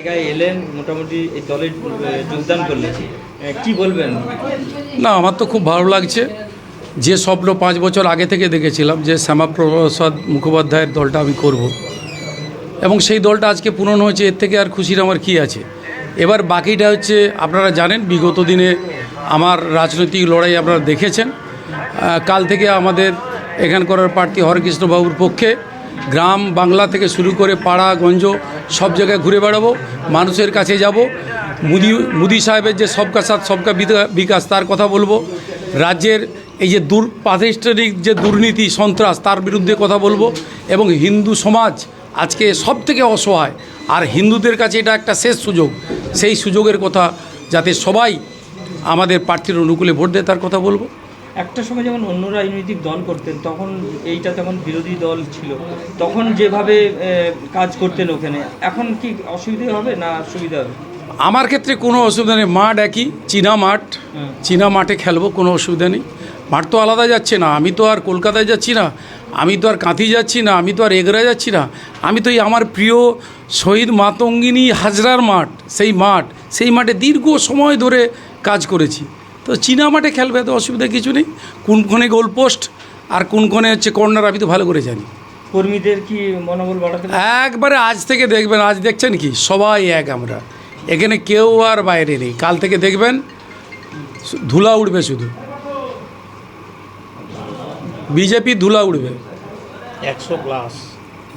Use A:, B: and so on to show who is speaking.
A: জায়গায় এলেন, মোটামুটি এই দলে যোগদান করলেন, কি বলবেন?
B: না, আমার তো খুব ভালো লাগছে। যে স্বপ্ন 5 বছর আগে থেকে দেখেছিলাম যে শ্যামাপ্রসাদ মুখোপাধ্যায়ের দলটা আমি করব, এবং সেই দলটা আজকে পূরণ হয়েছে, এর থেকে আর খুশির আমার কী আছে। এবার বাকিটা হচ্ছে, আপনারা জানেন বিগত দিনে আমার রাজনৈতিক লড়াই আপনারা দেখেছেন। কাল থেকে আমাদের এখানকার প্রার্থী হরেকৃষ্ণবাবুর পক্ষে গ্রাম বাংলা থেকে শুরু করে পাড়া গঞ্জ সব জায়গায় ঘুরে বেড়াবো, মানুষের কাছে যাব। মোদি সাহেবের যে সবকা সাথ সবকা বিকাশ তার কথা বলবো। রাজ্যের এই যে প্রাতিষ্ঠানিক যে দুর্নীতি সন্ত্রাস তার বিরুদ্ধে কথা বলবো, এবং হিন্দু সমাজ আজকে সব থেকে অসহায়, আর হিন্দুদের কাছে এটা একটা শেষ সুযোগ। সেই সুযোগের কথা যাতে সবাই আমাদের প্রার্থীর অনুকূলে ভোট দেয় তার কথা বলবো।
A: একটা সময় যেমন অন্য রাজনৈতিক দল করতেন, তখন এইটা তখন বিরোধী দল ছিল, তখন যেভাবে কাজ করতেন ওখানে, এখন কি অসুবিধা হবে না সুবিধা হবে?
B: আমার ক্ষেত্রে কোনো অসুবিধা নেই। মাঠ একই, চীনা মাঠে খেলবো, কোনো অসুবিধা নেই। মাঠ তো আলাদা যাচ্ছে না, আমি তো আর কলকাতায় যাচ্ছি না, আমি তো আর কাঁথি যাচ্ছি না, আমি তো আর এগরা যাচ্ছি না, আমি তো এই আমার প্রিয় শহীদ মাতঙ্গিনী হাজরার মাঠ, সেই মাঠে দীর্ঘ সময় ধরে কাজ করেছি। তো চীনা মাঠে খেলবে, তো অসুবিধা কিছু নেই। কোনক্ষণে গোলপোস্ট আর কোনক্ষণে হচ্ছে কর্নার আমি তো ভালো করে জানি।
A: কর্মীদের কি মনোবল বাড়াতে?
B: একবারে আজ থেকে দেখবেন, আজ দেখছেন কি সবাই এক, আমরা এখানে কেউ আর বাইরে নেই। কাল থেকে দেখবেন ধুলা উড়বে, শুধু বিজেপি ধুলা উড়বে
C: 100+।